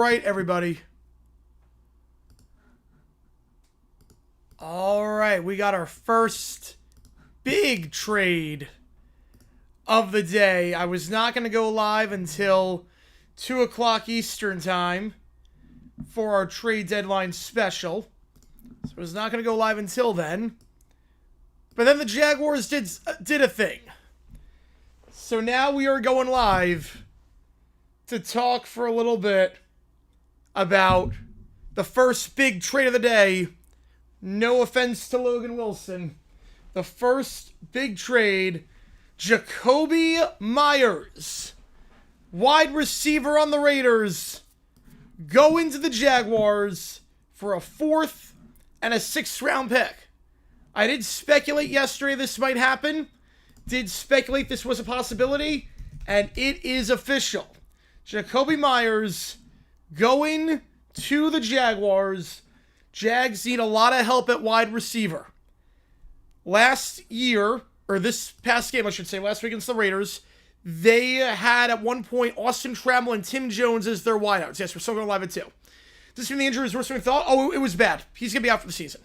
right, everybody. All right, we got our first big trade of the day. I was not going to go live until 2 o'clock Eastern time for our trade deadline special. So I was not going to go live until then. But then the Jaguars did a thing. So now we are going live to talk for a little bit about the first big trade of the day. No offense to Logan Wilson. The first big trade, Jakobi Meyers, wide receiver on the Raiders, going to the Jaguars for a 4th and a 6th round pick. I did speculate yesterday this might happen. Did speculate this was a possibility, and it is official. Jakobi Meyers going to the Jaguars. Jags need a lot of help at wide receiver. Last year, or this past game, I should say, last week against the Raiders, they had at one point Austin Trammell and Tim Jones as their wideouts. Yes, we're still going live at 2. This from the injury is worse than we thought. Oh, it was bad. He's going to be out for the season.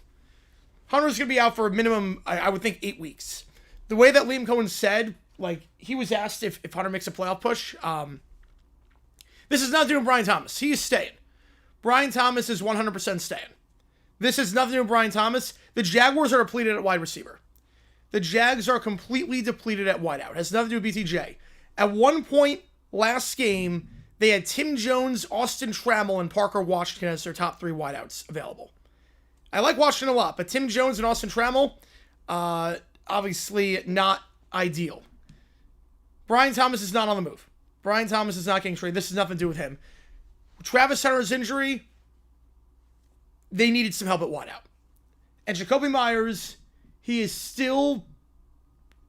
Hunter's going to be out for a minimum, I would think, 8 weeks. The way that Liam Cohen said, like, he was asked if Hunter makes a playoff push. This is not doing Brian Thomas. He is staying. Brian Thomas is 100% staying. This is nothing to do with Brian Thomas. The Jaguars are depleted at wide receiver. The Jags are completely depleted at wideout. It has nothing to do with BTJ. At one point last game, they had Tim Jones, Austin Trammell, and Parker Washington as their top 3 wideouts available. I like Washington a lot, but Tim Jones and Austin Trammell, obviously not ideal. Brian Thomas is not on the move. Brian Thomas is not getting traded. This has nothing to do with him. Travis Hunter's injury, they needed some help at wideout. And Jakobi Meyers, he is still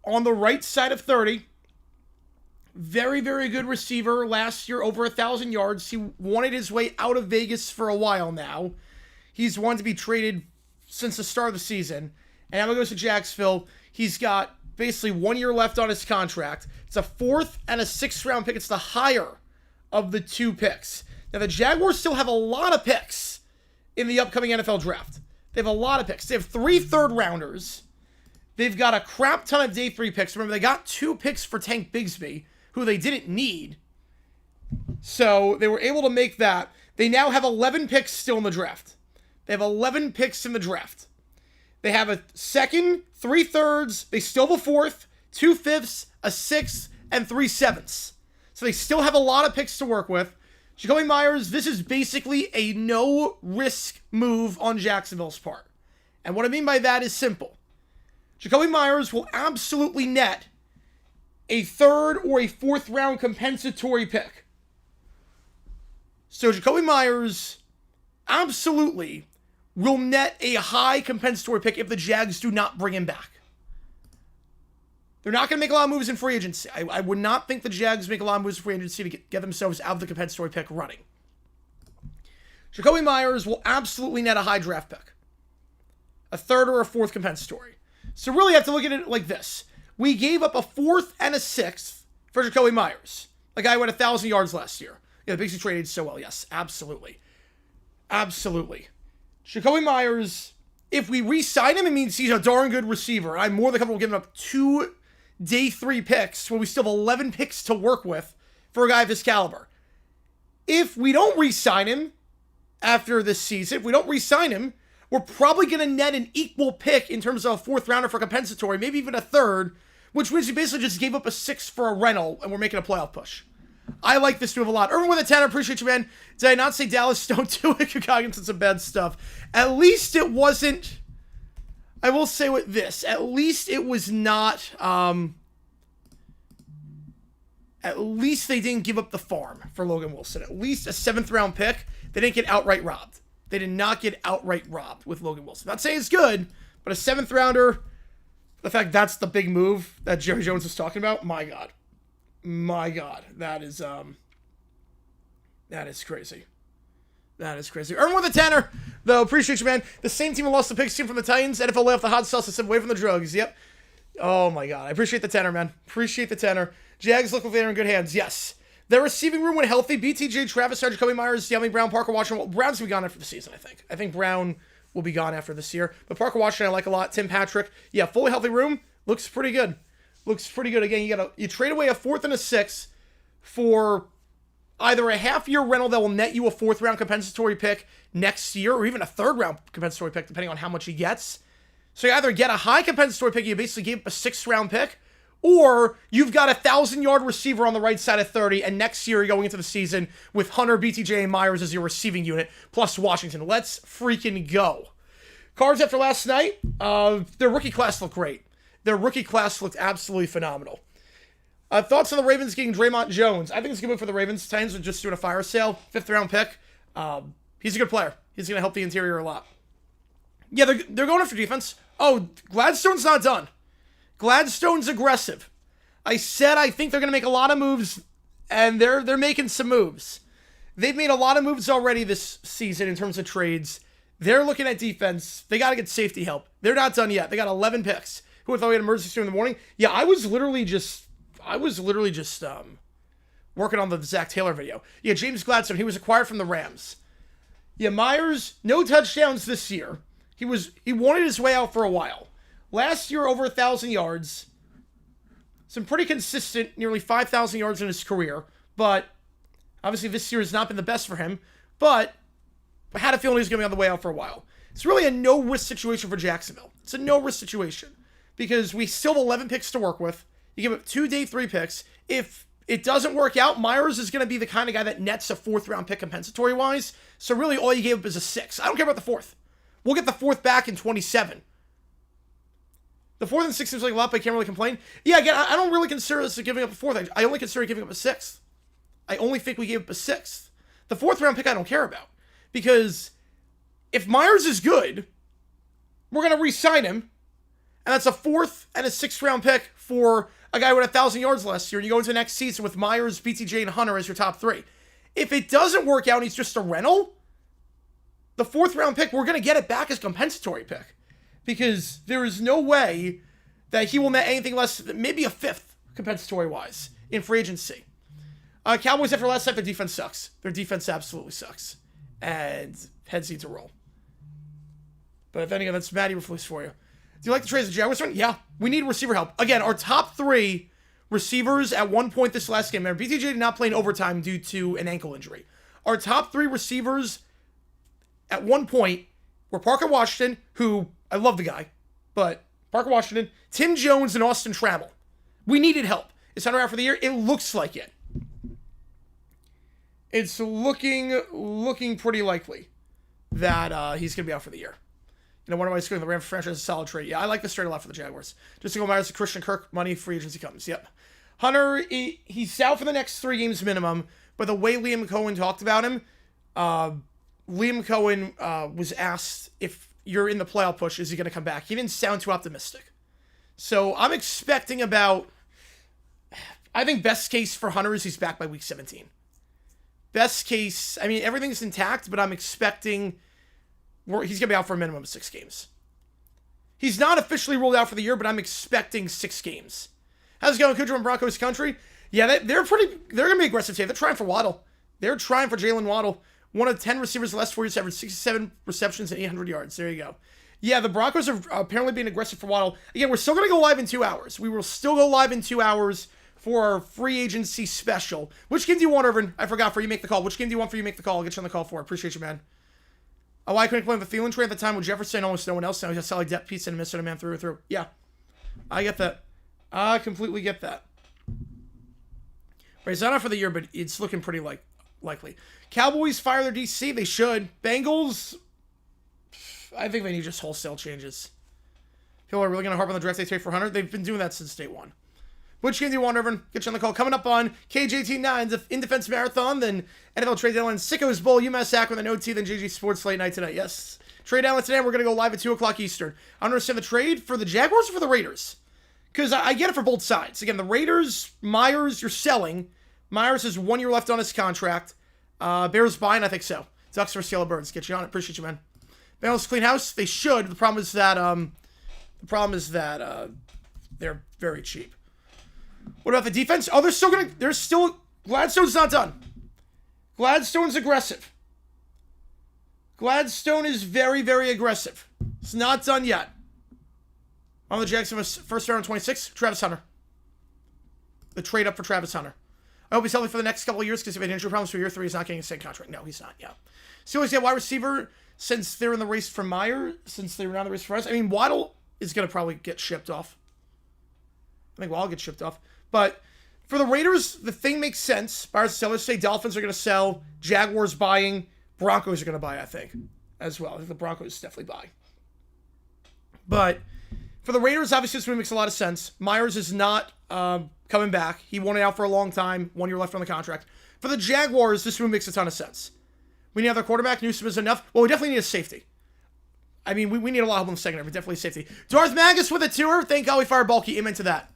on the right side of 30. Very, very good receiver. Last year, over 1,000 yards. He wanted his way out of Vegas for a while now. He's wanted to be traded since the start of the season. And now he goes to Jacksonville. He's got basically 1 year left on his contract. It's a 4th and a 6th round pick. It's the higher of the 2 picks. Now, the Jaguars still have a lot of picks in the upcoming NFL draft. They have a lot of picks. They have 3 third-rounders. They've got a crap ton of day 3 picks. Remember, they got 2 picks for Tank Bigsby, who they didn't need. So they were able to make that. They now have 11 picks still in the draft. They have 11 picks in the draft. They have a 2nd, 3 thirds. They still have a 4th, 2 fifths, a 6th, and 3 sevenths. So they still have a lot of picks to work with. Jakobi Meyers, this is basically a no-risk move on Jacksonville's part. And what I mean by that is simple. Jakobi Meyers will absolutely net a 3rd or a 4th round compensatory pick. So Jakobi Meyers absolutely will net a high compensatory pick if the Jags do not bring him back. They're not going to make a lot of moves in free agency. I would not think the Jags make a lot of moves in free agency to get themselves out of the compensatory pick running. Jakobi Meyers will absolutely net a high draft pick. A 3rd or a 4th compensatory. So really you have to look at it like this. We gave up a 4th and a 6th for Jakobi Meyers. A guy who had 1,000 yards last year. Yeah, the Bigsby traded so well. Yes, absolutely. Absolutely. Jakobi Meyers, if we re-sign him, it means he's a darn good receiver. I'm more than comfortable giving up 2 day 3 picks when we still have 11 picks to work with for a guy of his caliber. If we don't re-sign him after this season, if we don't re-sign him, we're probably going to net an equal pick in terms of a 4th rounder for compensatory, maybe even a 3rd, which means we basically just gave up a 6th for a rental and we're making a playoff push. I like this move a lot. Irvin with a 10, I appreciate you, man. Did I not say Dallas don't do it? Coggins did some bad stuff. At least it wasn't... I will say with this, at least it was not, at least they didn't give up the farm for Logan Wilson. At least a 7th round pick. They didn't get outright robbed. They did not get outright robbed with Logan Wilson. Not saying it's good, but a 7th rounder, the fact that's the big move that Jerry Jones was talking about, my God. My God. That is crazy. That is crazy. Earn with a tenner, though. Appreciate you, man. The same team who lost the Pigs team from the Titans. NFL left the hot sauce and said away from the drugs. Yep. Oh, my God. I appreciate the tenner, man. Appreciate the tenner. Jags look like they're in good hands. Yes. Their receiving room when healthy, BTJ, Travis, Jakobi Meyers, Jakobi Brown, Parker Washington. Well, Brown's going to be gone after the season, I think. I think Brown will be gone after this year. But Parker Washington, I like a lot. Tim Patrick. Yeah, fully healthy room. Looks pretty good. Looks pretty good. Again, you trade away a 4th and a 6th for either a half-year rental that will net you a 4th-round compensatory pick next year, or even a 3rd-round compensatory pick, depending on how much he gets. So you either get a high compensatory pick, you basically gave up a 6th-round pick, or you've got a 1,000-yard receiver on the right side of 30, and next year you're going into the season with Hunter, BTJ, and Myers as your receiving unit, plus Washington. Let's freaking go. Cards after last night, their rookie class looked great. Their rookie class looked absolutely phenomenal. Thoughts on the Ravens getting Draymond Jones? I think it's a good move for the Ravens. Titans are just doing a fire sale. 5th-round pick. He's a good player. He's going to help the interior a lot. Yeah, they're going after defense. Oh, Gladstone's not done. Gladstone's aggressive. I said I think they're going to make a lot of moves, and they're making some moves. They've made a lot of moves already this season in terms of trades. They're looking at defense. They got to get safety help. They're not done yet. They got 11 picks. Who thought we had an emergency in the morning? Yeah, I was literally just working on the Zach Taylor video. Yeah, James Gladstone, he was acquired from the Rams. Yeah, Myers, no touchdowns this year. He wanted his way out for a while. Last year, over 1,000 yards. Some pretty consistent, nearly 5,000 yards in his career. But obviously this year has not been the best for him. But I had a feeling he was going to be on the way out for a while. It's really a no-risk situation for Jacksonville. It's a no-risk situation. Because we still have 11 picks to work with. You give up 2 day 3 picks. If it doesn't work out, Myers is going to be the kind of guy that nets a 4th-round pick compensatory-wise. So really all you gave up is a 6. I don't care about the 4th. We'll get the 4th back in 27. The 4th and 6th seems like a lot, but I can't really complain. Yeah, again, I don't really consider this giving up a 4th. I only consider giving up a 6th. I only think we gave up a 6th. The 4th-round pick I don't care about. Because if Myers is good, we're going to re-sign him. And that's a 4th and a 6th-round pick for a guy with 1,000 yards last year. And you go into the next season with Myers, BTJ, and Hunter as your top 3. If it doesn't work out and he's just a rental, the 4th-round pick, we're going to get it back as compensatory pick. Because there is no way that he will net anything less than maybe a 5th compensatory-wise in free agency. Cowboys, after last night, their defense sucks. Their defense absolutely sucks. And heads need to roll. But if anything, that's Matty Reflex for you. Do you like the trades the Jaguars run? Yeah. We need receiver help. Again, our top 3 receivers at one point this last game. Remember, BTJ did not play in overtime due to an ankle injury. Our top 3 receivers at one point were Parker Washington, who, I love the guy, but Parker Washington, Tim Jones, and Austin Trammell. We needed help. Is Hunter out for the year? It looks like it. It's looking pretty likely that he's going to be out for the year. You know, one of my screwing the Rams franchise is a solid trade. Yeah, I like this trade a lot for the Jaguars. Just to go Myers to Christian Kirk, money, free agency comes. Yep. Hunter, he's out for the next 3 games minimum, but the way Liam Cohen talked about him, Liam Cohen was asked if you're in the playoff push, is he going to come back? He didn't sound too optimistic. So I'm expecting I think best case for Hunter is he's back by week 17. Best case, I mean, everything's intact, but I'm expecting he's going to be out for a minimum of 6 games. He's not officially ruled out for the year, but I'm expecting 6 games. How's it going, Cujo and Broncos country? Yeah, they're going to be aggressive today. They're trying for Waddle. They're trying for Jalen Waddle. One of 10 receivers the last 4 years, averaged 67 receptions and 800 yards. There you go. Yeah, the Broncos are apparently being aggressive for Waddle. Again, we're still going to go live in 2 hours. We will still go live in 2 hours for our free agency special. Which game do you want, Irvin? I forgot for you make the call. Which game do you want for you make the call? I'll get you on the call for it. Appreciate you, man. Oh, I couldn't play with the Thielen trade at the time with Jefferson. Almost no one else. Now he's a solid depth piece and a Minnesota man through and through. Yeah, I get that. I completely get that. Right, it's not out for the year, but it's looking pretty likely. Cowboys fire their DC. They should. Bengals, I think they need just wholesale changes. People are really going to harp on the draft day trade for Hunter. They've been doing that since day 1. Which game do you want, Irvin? Get you on the call. Coming up on KJT9's In Defense Marathon, then NFL Trade Deadline, Sickos Bowl, UMass Akron, then OT, then JG Sports Late Night tonight. Yes. Trade Deadline today, we're going to go live at 2 o'clock Eastern. I don't understand the trade for the Jaguars or for the Raiders. Because I get it for both sides. Again, the Raiders, Myers, you're selling. Myers has 1 year left on his contract. Bears buying, I think so. Ducks versus Yellow Birds. Get you on it. Appreciate you, man. Bengals clean house. They should. The problem is that they're very cheap. What about the defense? Oh, they're still Gladstone's not done. Gladstone's aggressive. Gladstone is very, very aggressive. It's not done yet. On the Jags have a first round 26, Travis Hunter. The trade up for Travis Hunter. I hope he's healthy for the next couple of years because if he had injury problems for year 3, he's not getting a second contract. No, he's not, yeah. Steelers get wide receiver since they're in the race for Meyer, since they were not in the race for us. I mean, Waddle is going to probably get shipped off. I think Waddle gets shipped off. But for the Raiders, the thing makes sense. Buyers and sellers say Dolphins are going to sell, Jaguars buying, Broncos are going to buy, I think, as well. I think the Broncos definitely buy. But for the Raiders, obviously this movie makes a lot of sense. Myers is not coming back. He won it out for a long time. 1 year left on the contract. For the Jaguars, this movie makes a ton of sense. We need another quarterback. Newsom is enough. Well, we definitely need a safety. I mean, we need a lot of help in the secondary, but definitely safety. Darth Magus with a tour. Thank God we fired Bulky. Amen to that.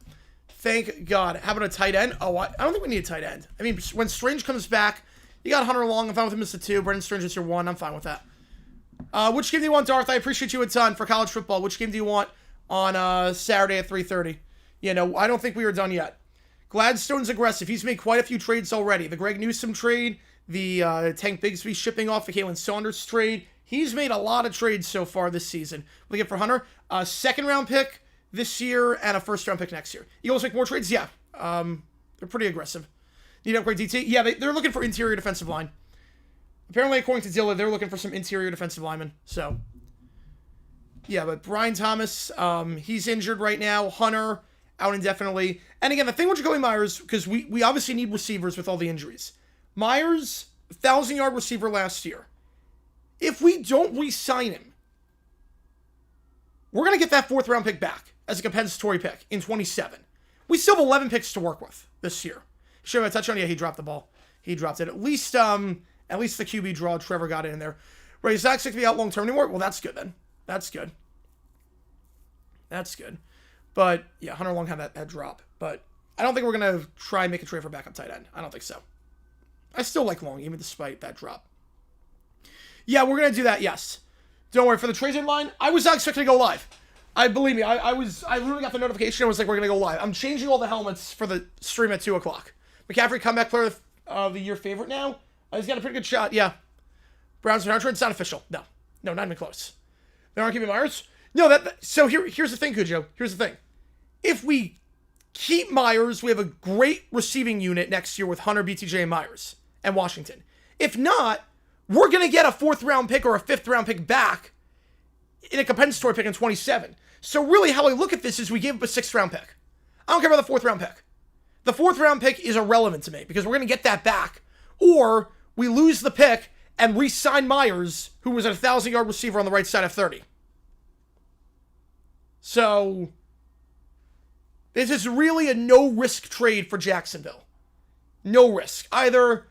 Thank God. How about a tight end? Oh, I don't think we need a tight end. I mean, when Strange comes back, you got Hunter Long. I'm fine with him as a 2. Brendan Strange is your 1. I'm fine with that. Which game do you want, Darth? I appreciate you a ton for college football. Which game do you want on Saturday at 3:30? You know, I don't think we are done yet. Gladstone's aggressive. He's made quite a few trades already. The Greg Newsome trade, the Tank Bigsby shipping off, the Kalen Saunders trade. He's made a lot of trades so far this season. We get for Hunter a second-round pick this year and a first-round pick next year. Eagles make more trades? Yeah. They're pretty aggressive. Need to upgrade DT? Yeah, they're looking for interior defensive line. Apparently, according to Dilla, they're looking for some interior defensive linemen. So, yeah, but Brian Thomas, he's injured right now. Hunter, out indefinitely. And again, the thing with Jakobi Meyers, because we obviously need receivers with all the injuries. Meyers, 1,000-yard receiver last year. If we don't re-sign him, we're going to get that 4th-round pick back as a compensatory pick in 27. We still have 11 picks to work with this year. Should have a touchdown? Yeah, he dropped the ball. He dropped it. At least the QB draw, Trevor got it in there. Right, is Zach sick to be out long-term anymore? Well, that's good then. That's good. That's good. But, yeah, Hunter Long had that drop. But I don't think we're going to try and make a trade for backup tight end. I don't think so. I still like Long, even despite that drop. Yeah, we're going to do that, yes. Don't worry. For the trade deadline, I was not expecting to go live. Believe me, I literally got the notification. I was like, we're going to go live. I'm changing all the helmets for the stream at 2 o'clock. McCaffrey, comeback player of the year favorite now. He's got a pretty good shot, yeah. Browns and Hunter, it's not official. No, not even close. They aren't keeping Myers? No, so here's the thing, Cujo. Here's the thing. If we keep Myers, we have a great receiving unit next year with Hunter, BTJ, and Myers, and Washington. If not, we're going to get a 4th-round pick or a 5th-round pick back in a compensatory pick in 27. So really how I look at this is we gave up a 6th-round pick. I don't care about the 4th-round pick. The 4th-round pick is irrelevant to me because we're going to get that back. Or we lose the pick and re-sign Myers, who was a 1,000-yard receiver on the right side of 30. So this is really a no-risk trade for Jacksonville. No risk. Either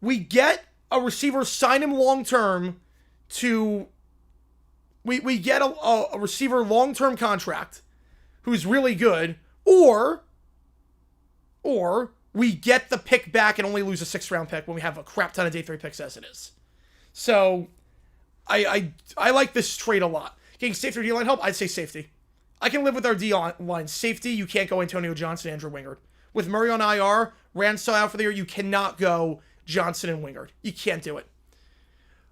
we get a receiver, sign him long-term to... We get a receiver long-term contract who's really good, or we get the pick back and only lose a 6th-round pick when we have a crap ton of day 3 picks as it is. So, I like this trade a lot. Getting safety or D-line help? I'd say safety. I can live with our D-line. Safety, you can't go Antonio Johnson, Andrew Wingard. With Murray on IR, Ransell out for the year, you cannot go Johnson and Wingard. You can't do it.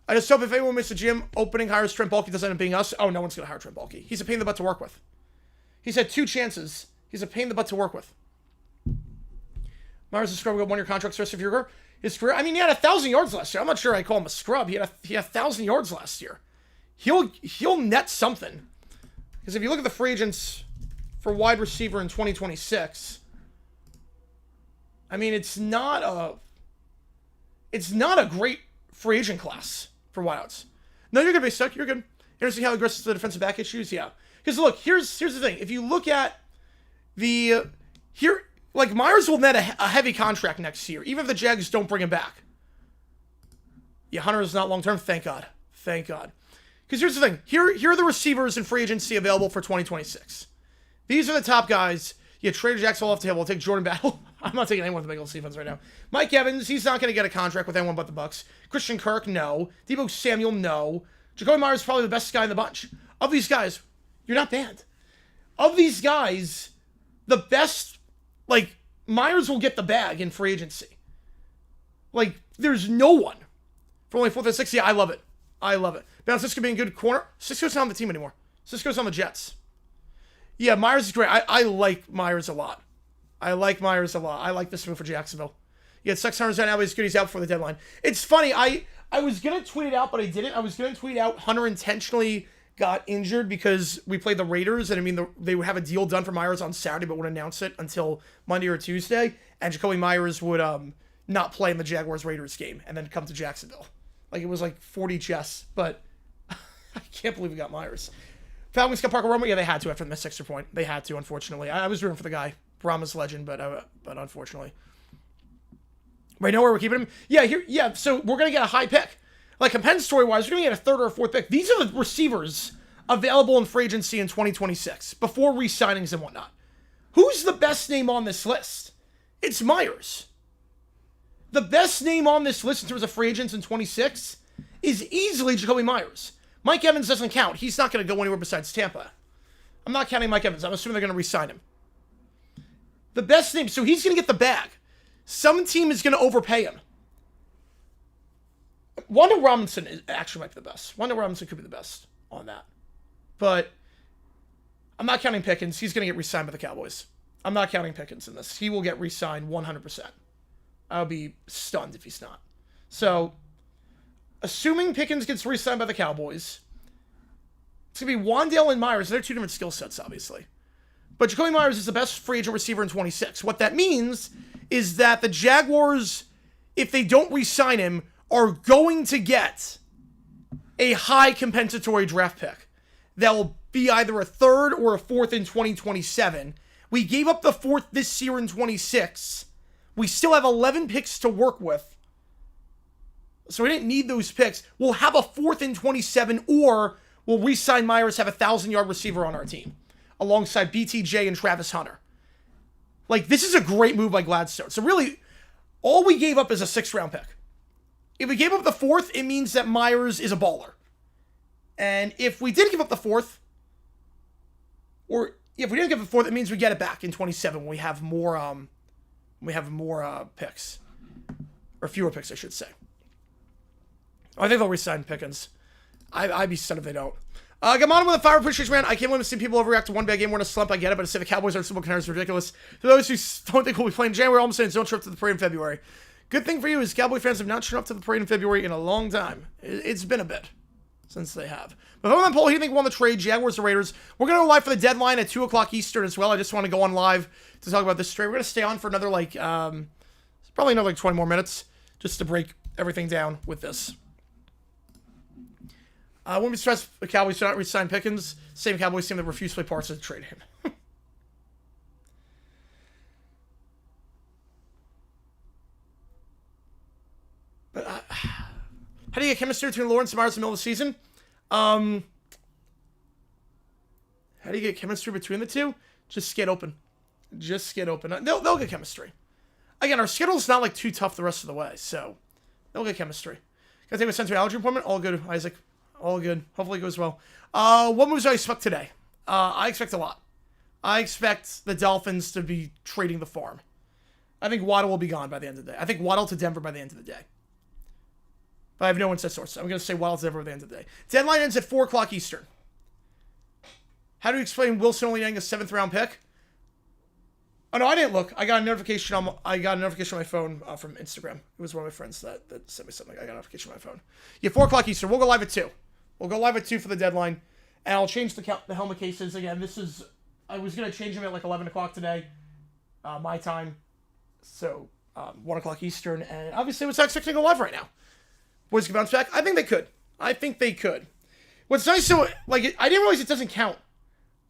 I just hope if anyone missed the gym opening hires Trent Baalke doesn't end up being us. Oh, no one's going to hire Trent Baalke. He's a pain in the butt to work with. He's had 2 chances. He's a pain in the butt to work with. Myers is a scrub. Got 1-year contract the rest of your his career. I mean, he had 1,000 yards last year. I'm not sure I call him a scrub. He had 1,000 yards last year. He'll net something. Because if you look at the free agents for wide receiver in 2026, I mean, it's not a great free agent class for wideouts. No, you're going to be stuck. You're good. You're going to see how aggressive the defensive back issues? Yeah. Because look, here's the thing. If you look at Myers will net a heavy contract next year, even if the Jags don't bring him back. Yeah, Hunter is not long-term. Thank God. Thank God. Because here's the thing. Here are the receivers in free agency available for 2026. These are the top guys. You trade Jacksonville off the table. We'll take Jordan Battle. I'm not taking anyone with the Bengals defense right now. Mike Evans, he's not going to get a contract with anyone but the Bucs. Christian Kirk, no. Deebo Samuel, no. Jakobi Meyers is probably the best guy in the bunch. Of these guys, you're not banned. Of these guys, the best, Meyers will get the bag in free agency. Like, there's no one. For only 4th and 6th, yeah, I love it. I love it. Bounce Cisco being a good corner. Cisco's not on the team anymore. Cisco's on the Jets. Yeah, Meyers is great. I like Meyers a lot. I like Meyers a lot. I like this move for Jacksonville. Yeah, Sex Hunter's out now, but he's good. He's out before the deadline. It's funny. I was going to tweet it out, but I didn't. I was going to tweet out Hunter intentionally got injured because we played the Raiders, and I mean, they would have a deal done for Meyers on Saturday, but wouldn't announce it until Monday or Tuesday, and Jakobi Meyers would not play in the Jaguars-Raiders game and then come to Jacksonville. Like, it was like 40 chess, but I can't believe we got Meyers. Falcons got Parker Roma. Yeah, they had to after the missed extra point. They had to, unfortunately. I was rooting for the guy. Brahma's legend, but unfortunately. Right now, where we're keeping him? Yeah, so we're going to get a high pick. Like, compensatory-wise, we're going to get a 3rd or a 4th pick. These are the receivers available in free agency in 2026, before re-signings and whatnot. Who's the best name on this list? It's Meyers. The best name on this list in terms of free agents in 26 is easily Jakobi Meyers. Mike Evans doesn't count. He's not going to go anywhere besides Tampa. I'm not counting Mike Evans. I'm assuming they're going to re-sign him. The best name, so he's going to get the bag. Some team is going to overpay him. Wanda Robinson actually might be the best. Wanda Robinson could be the best on that. But I'm not counting Pickens. He's going to get re-signed by the Cowboys. I'm not counting Pickens in this. He will get re-signed 100%. I'll be stunned if he's not. So, assuming Pickens gets re-signed by the Cowboys, it's going to be Wan'Dale and Meyers. They're two different skill sets, obviously. But Jakobi Meyers is the best free agent receiver in 26. What that means is that the Jaguars, if they don't re-sign him, are going to get a high compensatory draft pick that will be either a 3rd or a 4th in 2027. We gave up the 4th this year in 26. We still have 11 picks to work with. So we didn't need those picks. We'll have a 4th in 27, or we'll re-sign Meyers, have a 1,000-yard receiver on our team, alongside BTJ and Travis Hunter. Like, this is a great move by Gladstone. So really, all we gave up is a 6th-round pick. If we gave up the 4th, it means that Meyers is a baller. And if we did give up the 4th, or if we didn't give up the 4th, it means we get it back in 27 when we have more picks. Or fewer picks, I should say. I think they'll re-sign Pickens. I'd be stunned if they don't. Gamano with a fire appreciation, man. I can't believe seeing people overreact to one bad game. We're in a slump. I get it, but to say the Cowboys are simple contenders is ridiculous. For those who don't think we'll be playing in January, all I'm saying is don't show up to the parade in February. Good thing for you is Cowboy fans have not shown up to the parade in February in a long time. It's been a bit since they have. But on that poll, who do you think won the trade? Jaguars or Raiders? We're going to go live for the deadline at 2 o'clock Eastern as well. I just want to go on live to talk about this trade. We're going to stay on for another, probably another 20 more minutes just to break everything down with this. I wouldn't be stressed if the Cowboys do not re-sign Pickens. Same Cowboys team that refused to play Parsons to trade him. But how do you get chemistry between Lawrence and Meyers in the middle of the season? How do you get chemistry between the two? Just get open. Just get open. They'll get chemistry. Again, our schedule's not like too tough the rest of the way, so they'll get chemistry. Gotta take my son to an allergy appointment. All good, Isaac. All good. Hopefully it goes well. What moves do I expect today? I expect a lot. I expect the Dolphins to be trading the farm. I think Waddle will be gone by the end of the day. I think Waddle to Denver by the end of the day. But I have no inside source. I'm going to say Waddle to Denver by the end of the day. Deadline ends at 4 o'clock Eastern. How do you explain Wilson only getting a 7th-round pick? Oh, no, I didn't look. I got a notification on my phone from Instagram. It was one of my friends that sent me something. I got a notification on my phone. Yeah, 4 o'clock Eastern. We'll go live at 2. We'll go live at 2 for the deadline. And I'll change the helmet cases. Again, I was going to change them at like 11 o'clock today, my time. So, 1 o'clock Eastern. And obviously, what's expecting to go live right now? Boys can bounce back? I think they could. What's nice, so, I didn't realize it doesn't count.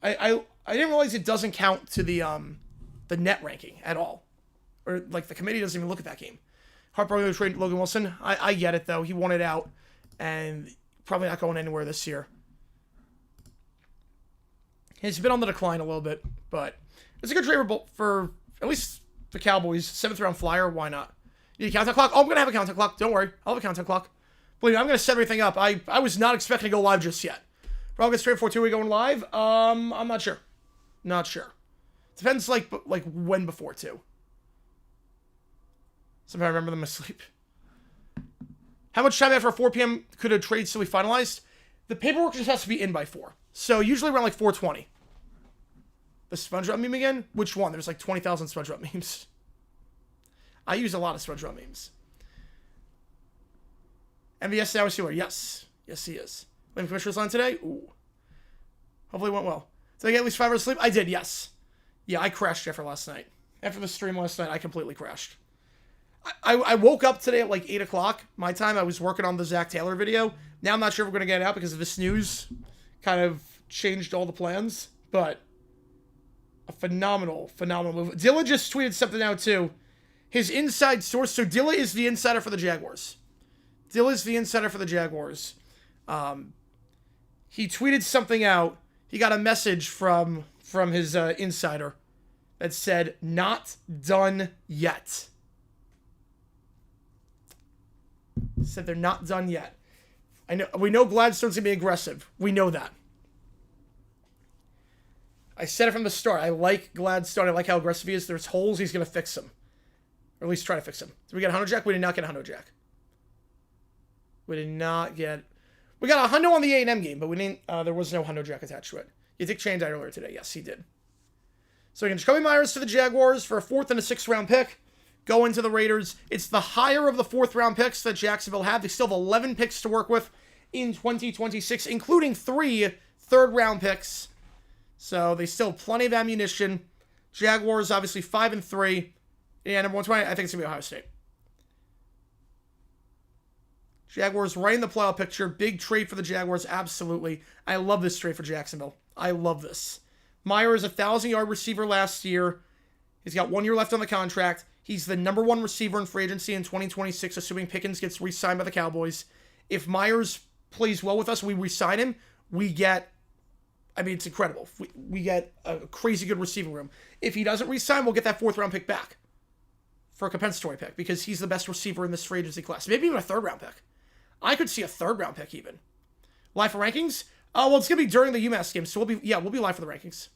I didn't realize it doesn't count to the net ranking at all. Or, the committee doesn't even look at that game. Heartbroken to trade Logan Wilson. I get it, though. He wanted out. And probably not going anywhere this year. He's been on the decline a little bit. But it's a good trade for at least the Cowboys. 7th-round flyer. Why not? You need a countdown clock? Oh, I'm going to have a countdown clock. Don't worry. I'll have a countdown clock. Believe me, I'm going to set everything up. I was not expecting to go live just yet. Probably straight for 2 we going live? I'm not sure. Not sure. Depends, when before 2. Somehow I remember them asleep. How much time after 4 p.m. could a trade still be finalized? The paperwork just has to be in by 4. So usually around like 4:20. The SpongeBob meme again? Which one? There's like 20,000 SpongeBob memes. I use a lot of SpongeBob memes. MVS now is healer. Yes. Yes, he is. Playing Commissioner's Line today? Ooh. Hopefully it went well. Did I get at least 5 hours of sleep? I did, yes. Yeah, I crashed after last night. After the stream last night, I completely crashed. I woke up today at like 8 o'clock. My time, I was working on the Zach Taylor video. Now I'm not sure if we're going to get it out because of this news. Kind of changed all the plans. But a phenomenal move. Dilla just tweeted something out too. His inside source. So Dilla is the insider for the Jaguars. Dilla's the insider for the Jaguars. He tweeted something out. He got a message from his insider that said, "Not done yet." Said they're not done yet. We know Gladstone's gonna be aggressive. We know that. I said it from the start. I like Gladstone. I like how aggressive he is. There's holes. He's gonna fix them, or at least try to fix them. Did we get a Hundo Jack? We did not get a Hundo Jack. We did not get. We got a Hundo on the A&M game, but we didn't. There was no Hundo Jack attached to it. You think Chain died earlier today? Yes, he did. So we can Jakobi Meyers to the Jaguars for a 4th and a 6th round pick. Go into the Raiders. It's the higher of the 4th round picks that Jacksonville have. They still have 11 picks to work with in 2026, including 3 third round picks. So they still have plenty of ammunition. Jaguars obviously 5-3. Yeah, number 120. I think it's gonna be Ohio State. Jaguars right in the playoff picture. Big trade for the Jaguars, absolutely. I love this trade for Jacksonville. I love this. Meyers, 1,000-yard receiver last year. He's got 1 year left on the contract. He's the number 1 receiver in free agency in 2026, assuming Pickens gets re-signed by the Cowboys. If Meyers plays well with us, we re-sign him, we get, I mean, it's incredible. We get a crazy good receiving room. If he doesn't re-sign, we'll get that 4th round pick back for a compensatory pick because he's the best receiver in this free agency class. Maybe even a 3rd round pick. I could see a 3rd round pick even. Live for rankings? Well, it's going to be during the UMass game, so we'll be live for the rankings.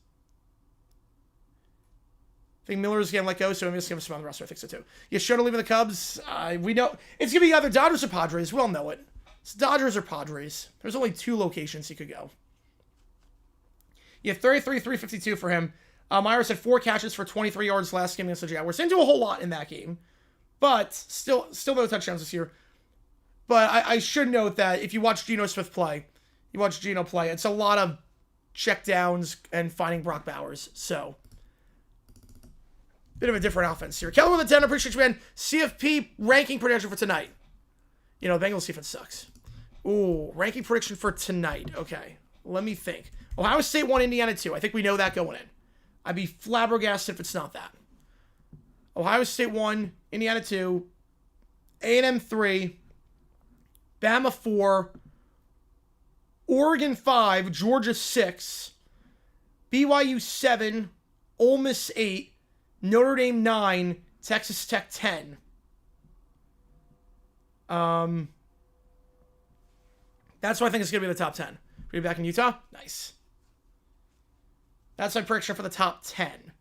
I think Miller's going to let go, so I'm just going to spam the roster. I think so too. Yashoda leaving the Cubs. We know it's going to be either Dodgers or Padres. We all know it. It's Dodgers or Padres. There's only 2 locations he could go. Yeah, 33, 352 for him. Myers had 4 catches for 23 yards last game against the Jaguars. Didn't do a whole lot in that game, but still no touchdowns this year. But I should note that if you watch Geno Smith play, it's a lot of checkdowns and finding Brock Bowers. So, bit of a different offense here. Keller with a 10. Appreciate you, man. CFP ranking prediction for tonight. You know, Bengals defense sucks. Ooh, ranking prediction for tonight. Okay, let me think. Ohio State 1, Indiana 2. I think we know that going in. I'd be flabbergasted if it's not that. Ohio State 1, Indiana 2, A&M 3, Bama 4, Oregon 5, Georgia 6, BYU 7, Ole Miss 8, Notre Dame 9, Texas Tech 10. That's what I think is going to be the top 10. Are you back in Utah? Nice. That's my prediction for the top 10.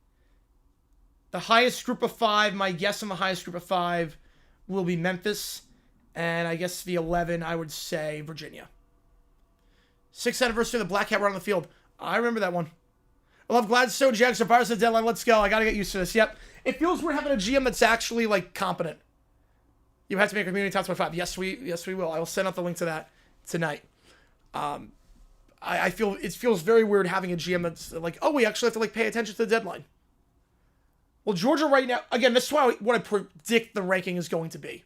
The highest group of 5, my guess on the highest group of 5 will be Memphis. And I guess the 11, I would say Virginia. 6th anniversary of the Black Hat run on the field. I remember that one. I love Gladstone. Jags are bars of the deadline. Let's go. I got to get used to this. Yep. It feels we're having a GM that's actually, like, competent. You have to make a community top 25. Yes, we will. I will send out the link to that tonight. I feel it feels very weird having a GM that's like, oh, we actually have to, like, pay attention to the deadline. Well, Georgia right now, again, this is what I predict the ranking is going to be.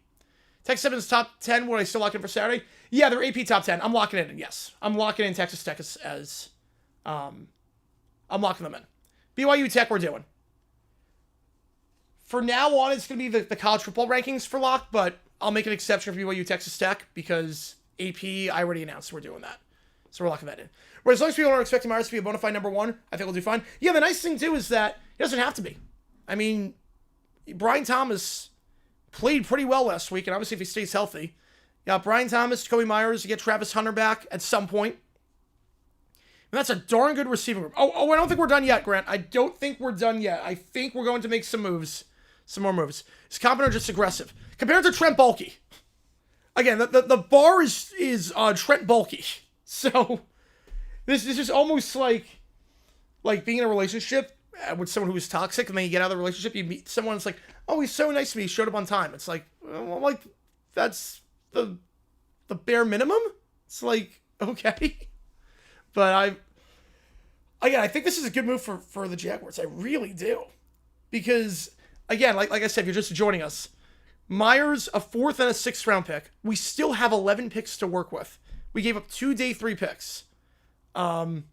Texas 7's top 10, would I still lock in for Saturday? Yeah, they're AP top 10. I'm locking it in, yes. I'm locking in Texas Tech as I'm locking them in. BYU Tech, we're doing. For now on, it's going to be the college football rankings for lock, but I'll make an exception for BYU Texas Tech because AP, I already announced we're doing that. So we're locking that in. Whereas as long as people are expecting Myers to be a bona fide number 1, I think we'll do fine. Yeah, the nice thing, too, is that he doesn't have to be. I mean, Brian Thomas played pretty well last week, and obviously if he stays healthy, you got Brian Thomas, Jakobi Meyers, you get Travis Hunter back at some point. And that's a darn good receiving group. Oh, I don't think we're done yet, Grant. I don't think we're done yet. I think we're going to make some moves. Some more moves. Is competent or just aggressive? Compared to Trent Baalke. Again, the bar is Trent Baalke. So this is almost like being in a relationship with someone who is toxic, and then you get out of the relationship, you meet someone, it's like, oh, he's so nice to me, he showed up on time. It's like, well, like, that's the bare minimum. It's like, okay. But I think this is a good move for the Jaguars. I really do. Because, again, like I said, if you're just joining us, Meyers, a 4th and a 6th round pick. We still have 11 picks to work with. We gave up 2 day 3 picks. Trade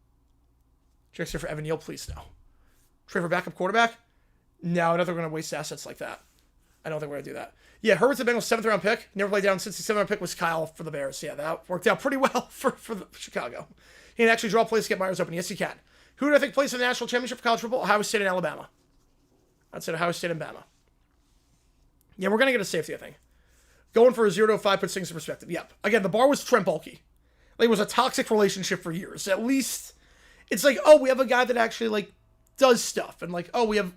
for Evan Neal, please no. Trade for backup quarterback? No, I don't think we're going to waste assets like that. I don't think we're going to do that. Yeah, Herbert's the Bengals' 7th round pick. Never played down since the 7th round pick was Kyle for the Bears. Yeah, that worked out pretty well for Chicago. He can actually draw plays to get Meyers open. Yes, he can. Who do I think plays for the national championship for college football? Ohio State and Alabama. I'd say Ohio State and Bama. Yeah, we're going to get a safety, I think. Going for a 0 to 5 puts things in perspective. Yep. Again, the bar was Trent Baalke. Like, it was a toxic relationship for years. At least, it's like, oh, we have a guy that actually, like, does stuff. And, like, oh, we have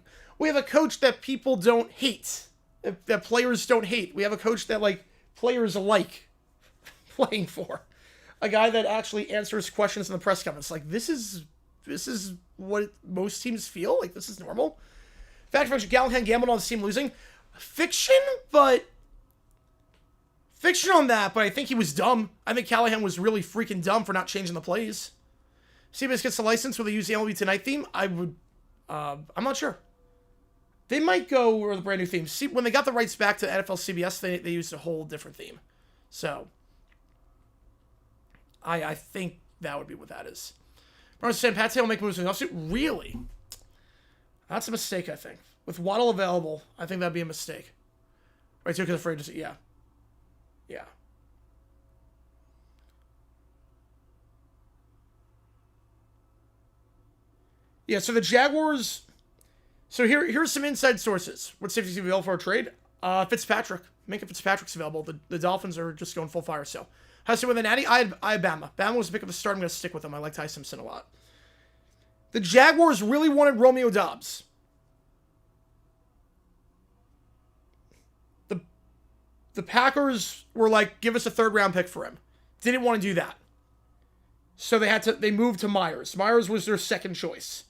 a coach that people don't hate. That players don't hate. We have a coach that, like, players like playing for. A guy that actually answers questions in the press conference. Like, this is what most teams feel. Like, this is normal. Fact for Callahan gambled on the team losing. Fiction on that, but I think he was dumb. I think Callahan was really freaking dumb for not changing the plays. CBS gets the license. Will they use the MLB Tonight theme? I'm not sure. They might go with a brand new theme. See, when they got the rights back to NFL CBS, they used a whole different theme. So, I think that would be what that is. Remember saying Pat Taylor will make moves in the offseason? Really? That's a mistake, I think. With Waddle available, I think that'd be a mistake. Right, too, because afraid to see. Yeah. Yeah. Yeah, so the Jaguars... So here's some inside sources. What safety is available for a trade? Fitzpatrick. Minka Fitzpatrick's available. The Dolphins are just going full fire still. How to with a natty? I had Bama. Bama was a pick of the start. I'm going to stick with them. I like Ty Simpson a lot. The Jaguars really wanted Romeo Doubs. The Packers were like, give us a 3rd round pick for him. Didn't want to do that. So they moved to Meyers. Meyers was their second choice.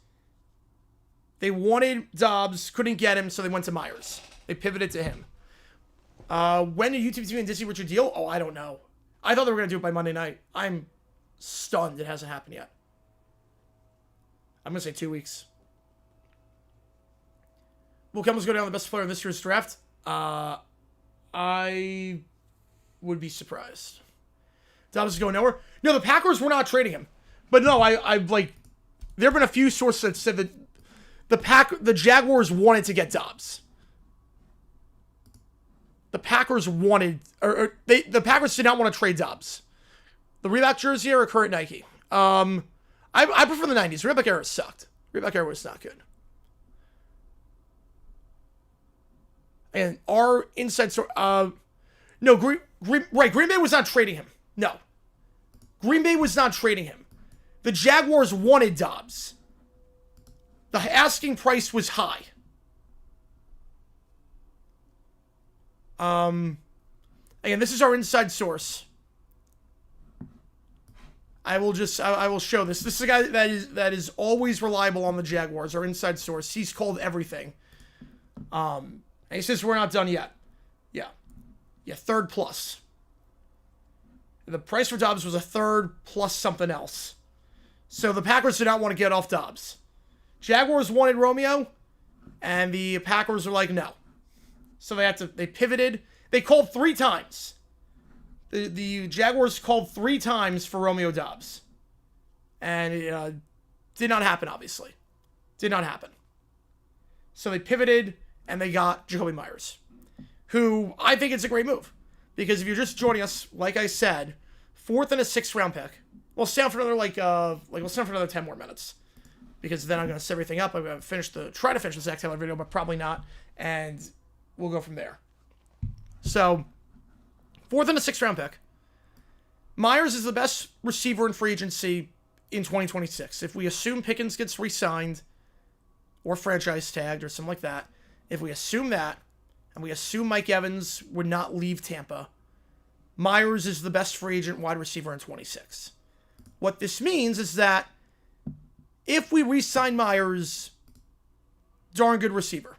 They wanted Doubs, couldn't get him, so they went to Meyers. They pivoted to him. When did UTV and Disney Richard deal? Oh, I don't know. I thought they were going to do it by Monday night. I'm stunned it hasn't happened yet. I'm going to say 2 weeks. Will Kemmels go down the best player in this year's draft? I would be surprised. Dobbs is going nowhere. No, the Packers were not trading him. But no, I like, there have been a few sources that said that the Jaguars wanted to get Dobbs. The Packers wanted, the Packers did not want to trade Dobbs. The Reebok jersey or current Nike? I prefer the 90s. Reebok era sucked. Reebok era was not good. And our inside source, no, Green Bay was not trading him. No. Green Bay was not trading him. The Jaguars wanted Dobbs. The asking price was high. Again, this is our inside source. I will show this. This is a guy that is always reliable on the Jaguars, our inside source. He's called everything. And he says we're not done yet. Yeah. Yeah, 3rd plus. The price for Dobbs was a 3rd plus something else. So the Packers did not want to get off Dobbs. Jaguars wanted Romeo, and the Packers were like, no. So they pivoted. They called 3 times. The Jaguars called 3 times for Romeo Dobbs. And it did not happen, obviously. Did not happen. So they pivoted, and they got Jakobi Meyers, who I think it's a great move. Because if you're just joining us, like I said, 4th and a 6th round pick. We'll stay on for another we'll stay on for another 10 more minutes. Because then I'm going to set everything up. I'm going to try to finish the Zach Taylor video, but probably not. And we'll go from there. So, 4th and a 6th round pick. Meyers is the best receiver in free agency in 2026. If we assume Pickens gets re-signed or franchise tagged or something like that, if we assume that, and we assume Mike Evans would not leave Tampa, Meyers is the best free agent wide receiver in 26. What this means is that if we re-sign Meyers, darn good receiver.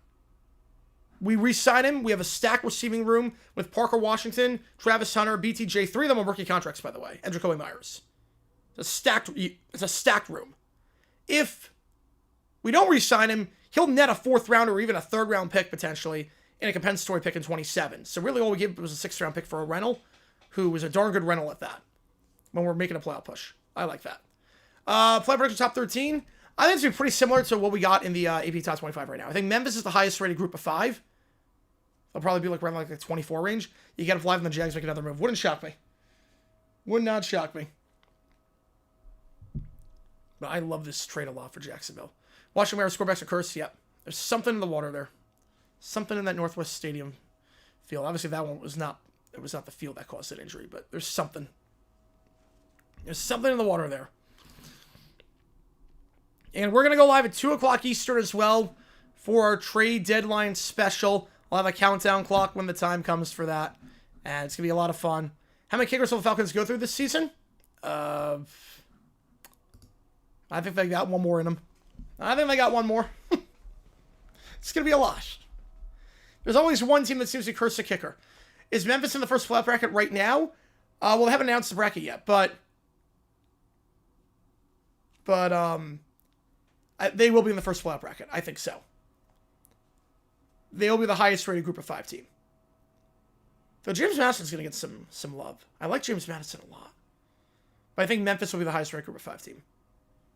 We re-sign him. We have a stacked receiving room with Parker Washington, Travis Hunter, BTJ, 3 of them on rookie contracts, by the way, and Jakobi Meyers. It's a stacked room. If we don't re-sign him, he'll net a 4th round or even a 3rd round pick potentially in a compensatory pick in 27. So really all we give was a 6th round pick for a rental, who was a darn good rental at that when we're making a playoff push. I like that. Play prediction top 13. I think it's going to be pretty similar to what we got in the AP top 25 right now. I think Memphis is the highest rated group of 5. They'll probably be like around like the 24 range. You get a 5 and the Jags make another move. Wouldn't shock me. Would not shock me. But I love this trade a lot for Jacksonville. Washington Mariners scorebacks a curse. Yep. There's something in the water there. Something in that Northwest Stadium field. Obviously that one was not, it was not the field that caused that injury, but there's something. There's something in the water there. And we're going to go live at 2 o'clock Eastern as well for our trade deadline special. I'll have a countdown clock when the time comes for that. And it's going to be a lot of fun. How many kickers will the Falcons go through this season? I think they got one more in them. I think they got one more. It's going to be a lot. There's always one team that seems to curse a kicker. Is Memphis in the first playoff bracket right now? Well, they haven't announced the bracket yet, but they will be in the first playoff bracket. I think so. They'll be the highest rated group of 5 team. So James Madison's going to get some love. I like James Madison a lot. But I think Memphis will be the highest rated group of 5 team.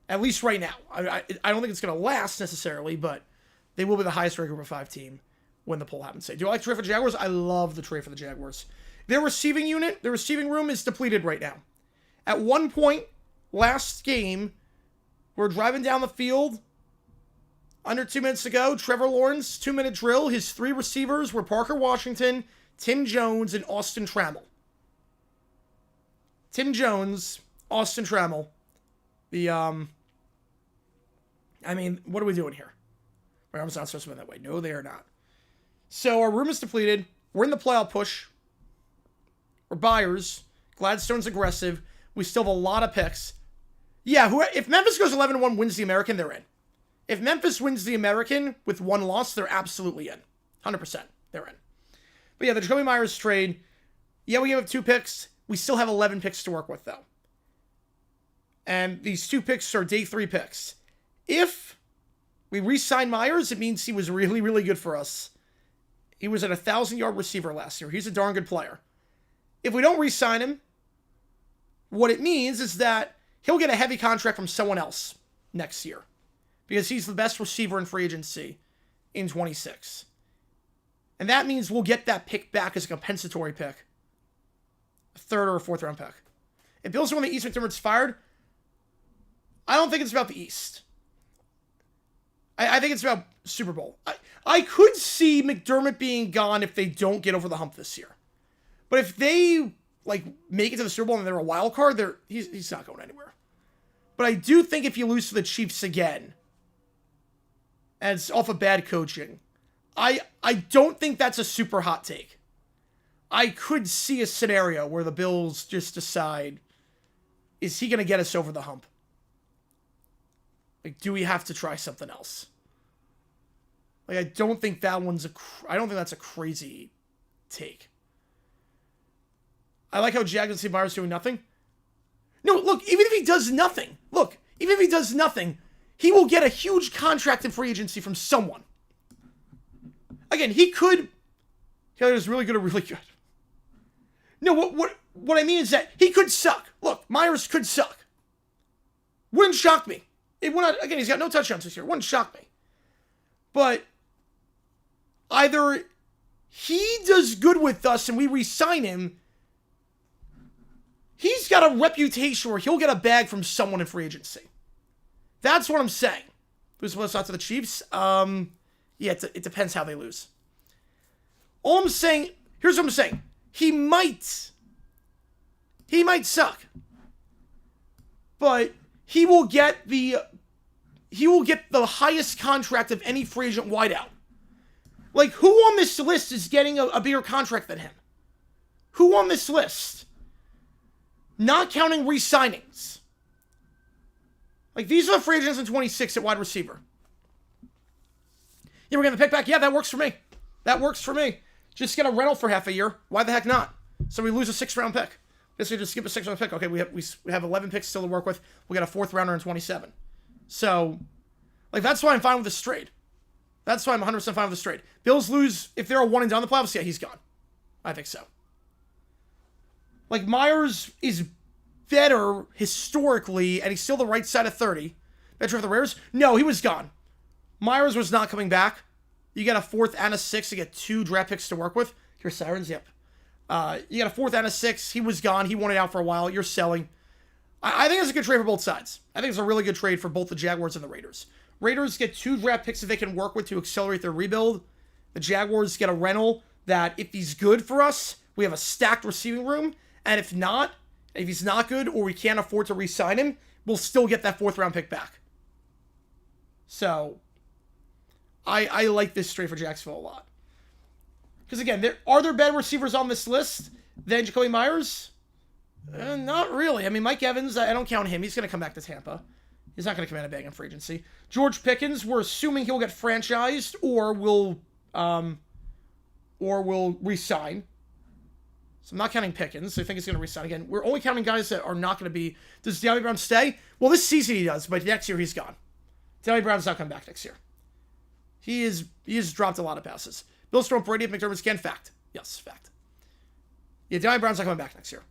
At least right now. I don't think it's going to last necessarily, but they will be the highest rated group of 5 team when the poll happens. Do I like the trade for the Jaguars? I love the trade for the Jaguars. Their receiving unit, their receiving room is depleted right now. At one point, last game, we're driving down the field. Under 2 minutes ago, Trevor Lawrence, 2-minute drill. His 3 receivers were Parker Washington, Tim Jones, and Austin Trammell. Tim Jones, Austin Trammell. I mean, what are we doing here? My arm's not supposed to be that way. No, they are not. So our room is depleted. We're in the playoff push. We're buyers. Gladstone's aggressive. We still have a lot of picks. Yeah, if Memphis goes 11-1, wins the American, they're in. If Memphis wins the American with 1 loss, they're absolutely in. 100%. They're in. But yeah, the Jakobi Meyers trade. Yeah, we have 2 picks. We still have 11 picks to work with, though. And these 2 picks are day 3 picks. If we re-sign Meyers, it means he was really, really good for us. He was an 1,000-yard receiver last year. He's a darn good player. If we don't re-sign him, what it means is that he'll get a heavy contract from someone else next year. Because he's the best receiver in free agency in 26. And that means we'll get that pick back as a compensatory pick. A 3rd or a 4th round pick. If Bills win the East, McDermott's fired. I don't think it's about the East. I think it's about Super Bowl. I could see McDermott being gone if they don't get over the hump this year. But if they make it to the Super Bowl and they're a wild card, he's not going anywhere. But I do think if you lose to the Chiefs again, and it's off of bad coaching, I don't think that's a super hot take. I could see a scenario where the Bills just decide, is he going to get us over the hump? Do we have to try something else? I don't think that I don't think that's a crazy take. I like how Jags and Steve Myers doing nothing. No, look, even if he does nothing, he will get a huge contract in free agency from someone. Again, he could. Taylor is really good or really good. No, what I mean is that he could suck. Look, Myers could suck. Wouldn't shock me. It would not. Again, he's got no touchdowns this year. Wouldn't shock me. But either he does good with us and we re-sign him. He's got a reputation where he'll get a bag from someone in free agency. That's what I'm saying. Lose the out to the Chiefs. Yeah, it depends how they lose. All I'm saying, here's what I'm saying. He might suck. But he will get the highest contract of any free agent wideout. Like, who on this list is getting a bigger contract than him? Who on this list? Not counting re-signings. Like, these are the free agents in 26 at wide receiver. Yeah, we're getting the pick back. Yeah, that works for me. That works for me. Just get a rental for half a year. Why the heck not? So we lose a 6th-round pick. Basically, just skip a 6th-round pick. Okay, we have 11 picks still to work with. We got a 4th-rounder in 27. So, like, that's why I'm fine with this trade. That's why I'm 100% fine with this trade. Bills lose, if they're a 1-and-done in the playoffs, yeah, he's gone. I think so. Like, Meyers is better historically, and he's still the right side of 30. Better for the Raiders? No, he was gone. Meyers was not coming back. You got a 4th and a 6th. You get 2 draft picks to work with. Your Sirens, yep. You got a 4th and a 6th. He was gone. He wanted out for a while. You're selling. I think it's a good trade for both sides. I think it's a really good trade for both the Jaguars and the Raiders. Raiders get 2 draft picks that they can work with to accelerate their rebuild. The Jaguars get a rental that, if he's good for us, we have a stacked receiving room. And if not, if he's not good or we can't afford to re-sign him, we'll still get that 4th-round pick back. So, I like this trade for Jacksonville a lot. Because, again, are there better receivers on this list than Jakobi Meyers? Not really. I mean, Mike Evans, I don't count him. He's going to come back to Tampa. He's not going to command a bag in free agency. George Pickens, we're assuming he'll get franchised or will re-sign. So I'm not counting Pickens. I think he's going to re-sign again. We're only counting guys that are not going to be... Does De'Ami Brown stay? Well, this season he does, but next year he's gone. De'Ami Brown's not coming back next year. He has dropped a lot of passes. Bill Strome, Brady, McDermott's again. Fact. Yes, fact. Yeah, De'Ami Brown's not coming back next year.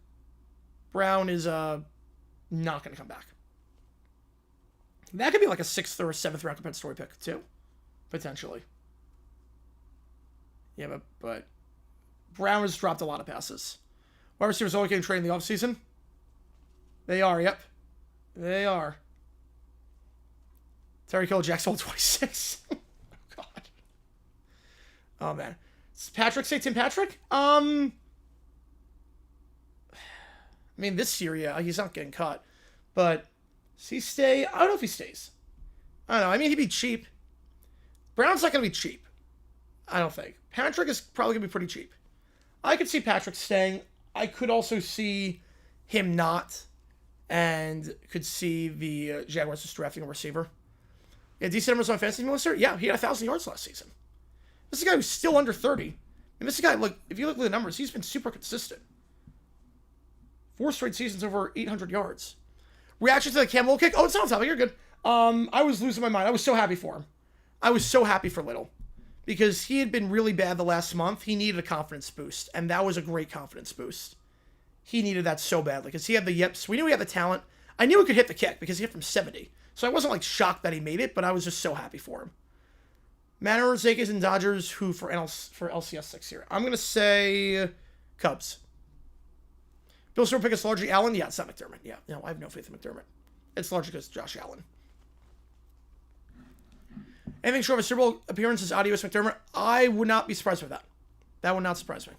Brown is not going to come back. That could be like a 6th or a 7th round compensatory pick, too. Potentially. Yeah, but Brown has dropped a lot of passes. Wide receivers only getting traded in the offseason? They are, yep. They are. Terry Hill, Jacksonville 26. Oh, God. Oh, man. Does Patrick say Tim Patrick? I mean, this year, yeah, he's not getting cut. But does he stay? I don't know if he stays. I don't know. I mean, he'd be cheap. Brown's not going to be cheap. I don't think. Patrick is probably going to be pretty cheap. I could see Patrick staying. I could also see him not. And could see the Jaguars just drafting a receiver. Yeah, decent numbers on fantasy team last year. Yeah, he had 1,000 yards last season. This is a guy who's still under 30. And this guy, look, if you look at the numbers, he's been super consistent. 4 straight seasons over 800 yards. Reaction to the Campbell kick. Oh, it's not on topic. You're good. I was losing my mind. I was so happy for him. I was so happy for Little. Because he had been really bad the last month. He needed a confidence boost. And that was a great confidence boost. He needed that so badly. Because he had the yips. We knew he had the talent. I knew he could hit the kick because he hit from 70. So I wasn't like shocked that he made it. But I was just so happy for him. Manor, Zakis, and Dodgers. Who for LCS 6 here? I'm going to say Cubs. Bill Stewart pick is largely Allen. Yeah, it's not McDermott. Yeah, no, I have no faith in McDermott. It's largely because Josh Allen. Anything short of a Super Bowl appearance is adios McDermott. I would not be surprised with that. That would not surprise me.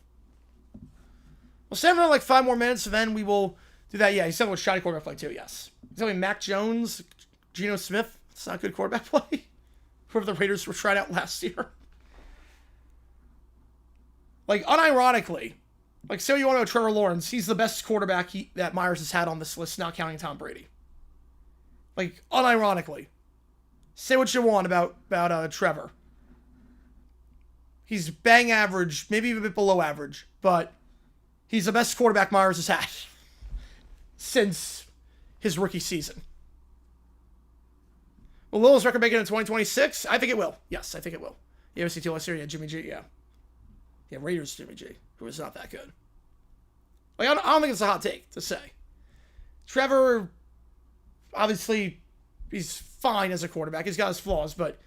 We'll save it like 5 more minutes, and then we will do that. Yeah, he's selling with shoddy quarterback play too, yes. He's telling me Mac Jones, Geno Smith. It's not good quarterback play. Whoever the Raiders were tried out last year. Like, unironically, like, say what you want to know, Trevor Lawrence, he's the best quarterback that Myers has had on this list, not counting Tom Brady. Like, unironically. Say what you want about Trevor. He's bang average, maybe even a bit below average, but he's the best quarterback Myers has had since his rookie season. Will Little's record make it in 2026? I think it will. Yes, I think it will. You ever see last year? Yeah, Jimmy G, yeah. Yeah, Raiders Jimmy G, who was not that good. Like, I don't think it's a hot take to say. Trevor, obviously, he's fine as a quarterback. He's got his flaws, but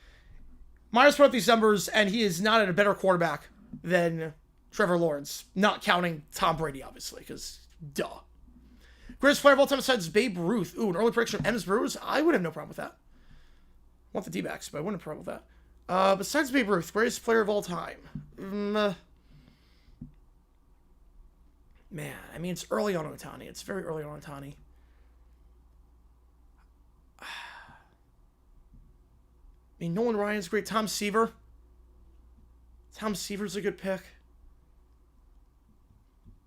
Myers put up these numbers, and he is not at a better quarterback than Trevor Lawrence. Not counting Tom Brady, obviously, because duh. Greatest player of all time besides Babe Ruth. Ooh, an early prediction of M's Brewers. I would have no problem with that. I want the D-backs, but I wouldn't have a problem with that. Besides Babe Ruth, greatest player of all time. Man, I mean, it's early on Ohtani. It's very early on Ohtani. I mean, Nolan Ryan's great. Tom Seaver. Tom Seaver's a good pick.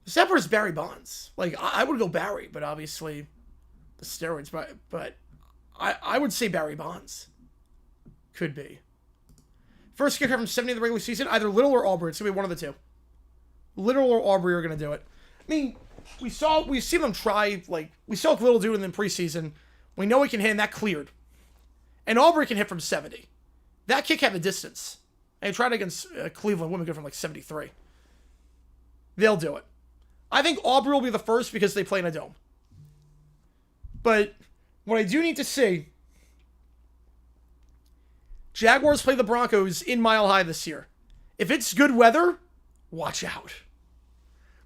The stepper is Barry Bonds. Like, I would go Barry, but obviously the steroids. But I would say Barry Bonds. Could be. First kicker from 70 in the regular season, either Little or Aubrey. It's going to be one of the two. Little or Aubrey are going to do it. I mean, we see them try, like, we saw Little do it in the preseason. We know he can hit, and that cleared. And Aubrey can hit from 70. That kick had the distance. And he tried against Cleveland. Women go from like 73. They'll do it. I think Aubrey will be the first because they play in a dome. But what I do need to see, Jaguars play the Broncos in Mile High this year. If it's good weather, watch out.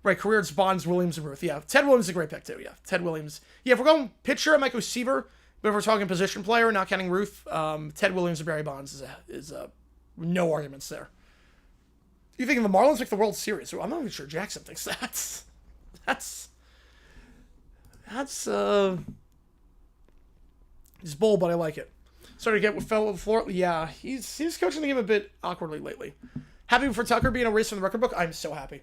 Right, career it's Bonds, Williams, and Ruth. Yeah, Ted Williams is a great pick too. Yeah, Ted Williams. Yeah, if we're going pitcher, I might go Seaver. But if we're talking position player, not counting Ruth, Ted Williams and Barry Bonds is no arguments there. You think the Marlins make the World Series? I'm not even sure Jackson thinks that. That's he's bold, but I like it. Started to get with fellow Florida. Yeah, he's coaching the game a bit awkwardly lately. Happy for Tucker being erased from the record book. I'm so happy.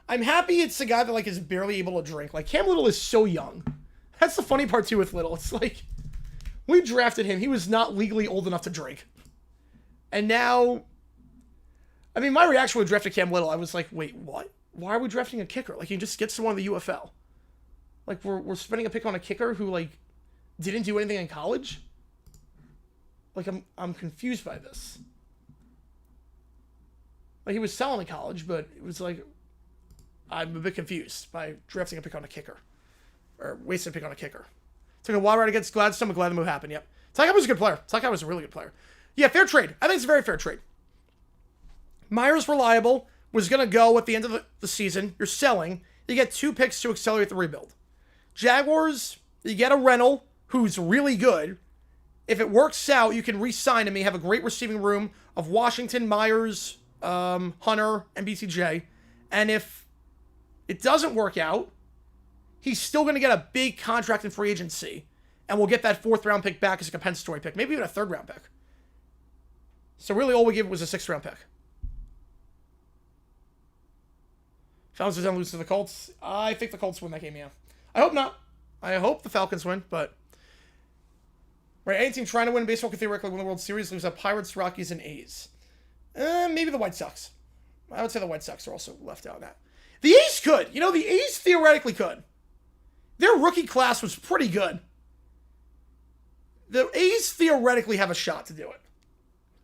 I'm happy it's a guy that like is barely able to drink. Like Cam Little is so young. That's the funny part too with Little. It's like we drafted him. He was not legally old enough to drink, and now, I mean, my reaction when we drafted Cam Little, I was like, wait, what? Why are we drafting a kicker? Like, you just get someone in the UFL. Like, we're spending a pick on a kicker who, like, didn't do anything in college? Like, I'm confused by this. Like, he was selling in college, but it was like, I'm a bit confused by drafting a pick on a kicker. Or wasting a pick on a kicker. Took a wild ride against Gladstone, but glad the move happened, yep. Takai was a good player. Takai was a really good player. Yeah, fair trade. I think it's a very fair trade. Meyers reliable. Was going to go at the end of the season. You're selling. You get 2 picks to accelerate the rebuild. Jaguars, you get a rental who's really good. If it works out, you can re-sign him. You have a great receiving room of Washington, Myers, Hunter, and BTJ. And if it doesn't work out, he's still going to get a big contract in free agency. And we'll get that 4th round pick back as a compensatory pick. Maybe even a 3rd round pick. So really all we gave was a 6th round pick. Falcons don't lose to the Colts. I think the Colts win that game, yeah. I hope not. I hope the Falcons win, but... Right, any team trying to win baseball can theoretically win the World Series, lose out Pirates, Rockies, and A's. Maybe the White Sox. I would say the White Sox are also left out of that. The A's could. You know, the A's theoretically could. Their rookie class was pretty good. The A's theoretically have a shot to do it.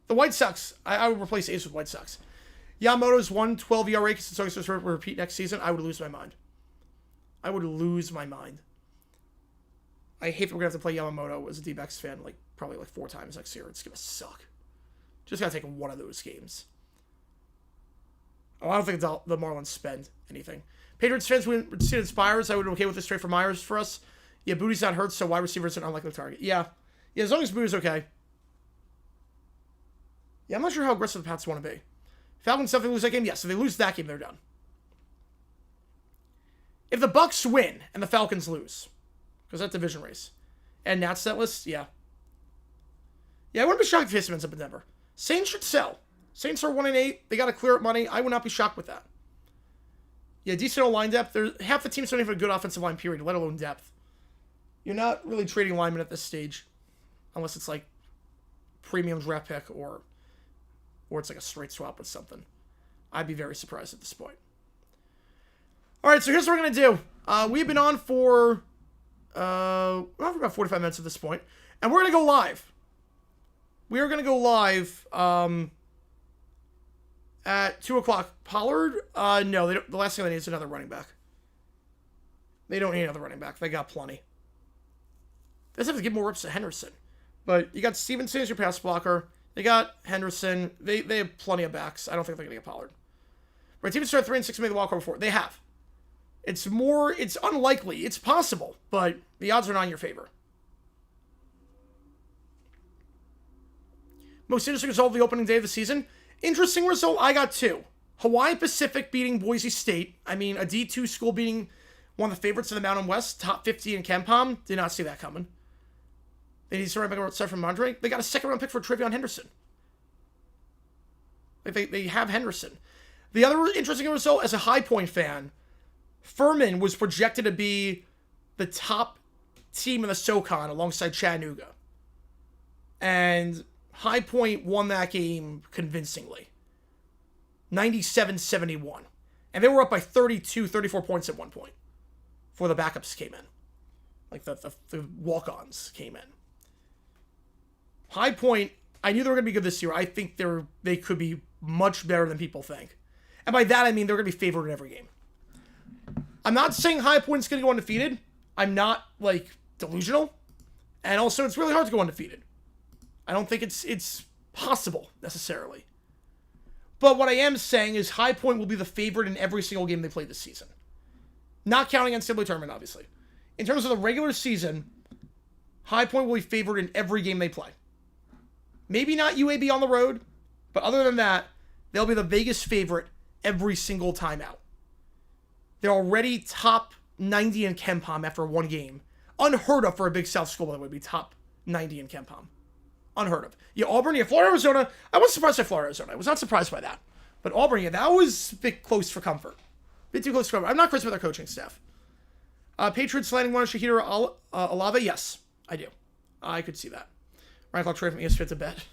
The White Sox, I would replace A's with White Sox. Yamamoto's 1.12 ERA because it's always supposed to repeat next season. I would lose my mind. I would lose my mind. I hate that we're going to have to play Yamamoto as a D-backs fan probably 4 times next year. It's going to suck. Just got to take one of those games. Oh, I don't think the Marlins spend anything. Patriots fans would see it inspires. I would be okay with this trade for Myers for us. Yeah, Booty's not hurt, so wide receivers are an unlikely target. Yeah, as long as Booty's okay. Yeah, I'm not sure how aggressive the Pats want to be. Falcons definitely lose that game. Yes, if they lose that game, they're done. If the Bucks win and the Falcons lose, because that division race, and Nats that list, yeah. Yeah, I wouldn't be shocked if Hisman ends up in Denver. Saints should sell. Saints are 1-8. They got to clear up money. I would not be shocked with that. Yeah, decent line depth. Half the teams don't even have a good offensive line, period, let alone depth. You're not really trading linemen at this stage, unless it's like premium draft pick or it's like a straight swap with something. I'd be very surprised at this point. All right, so here's what we're going to do. We've been on for about 45 minutes at this point, and we're going to go live. We are going to go live at 2 o'clock. Pollard? No, they don't, the last thing they need is another running back. They don't need another running back. They got plenty. They just have to give more reps to Henderson. But you got Stevenson as your pass blocker. They got Henderson. They have plenty of backs. I don't think they're going to get Pollard. Right, teams start 3-6 and made the wild card before. They have. It's unlikely. It's possible, but the odds are not in your favor. Most interesting result of the opening day of the season. Interesting result, I got 2. Hawaii Pacific beating Boise State. I mean, a D2 school beating one of the favorites of the Mountain West, top 50 in KenPom. Did not see that coming. They need to start from Mondre. They got a 2nd round pick for Trevion Henderson. Like, they have Henderson. The other interesting result, as a High Point fan, Furman was projected to be the top team in the SoCon alongside Chattanooga. And High Point won that game convincingly. 97-71. And they were up by 32, 34 points at one point before the backups came in. Like, the walk-ons came in. High Point, I knew they were going to be good this year. I think they could be much better than people think. And by that, I mean they're going to be favored in every game. I'm not saying High Point's going to go undefeated. I'm not, like, delusional. And also, it's really hard to go undefeated. I don't think it's possible, necessarily. But what I am saying is High Point will be the favorite in every single game they play this season. Not counting NCAA tournament, obviously. In terms of the regular season, High Point will be favored in every game they play. Maybe not UAB on the road, but other than that, they'll be the Vegas favorite every single time out. They're already top 90 in KenPom after one game. Unheard of for a Big South school that would be top 90 in KenPom. Unheard of. Yeah, Auburn, yeah, Florida, Arizona. I was surprised by Florida, Arizona. I was not surprised by that. But Auburn, yeah, that was a bit close for comfort. A bit too close for comfort. I'm not crazy with their coaching staff. Patriots landing one on Shahida Alava? Yes, I do. I could see that. Ryan Clark trade from ESPN to bed.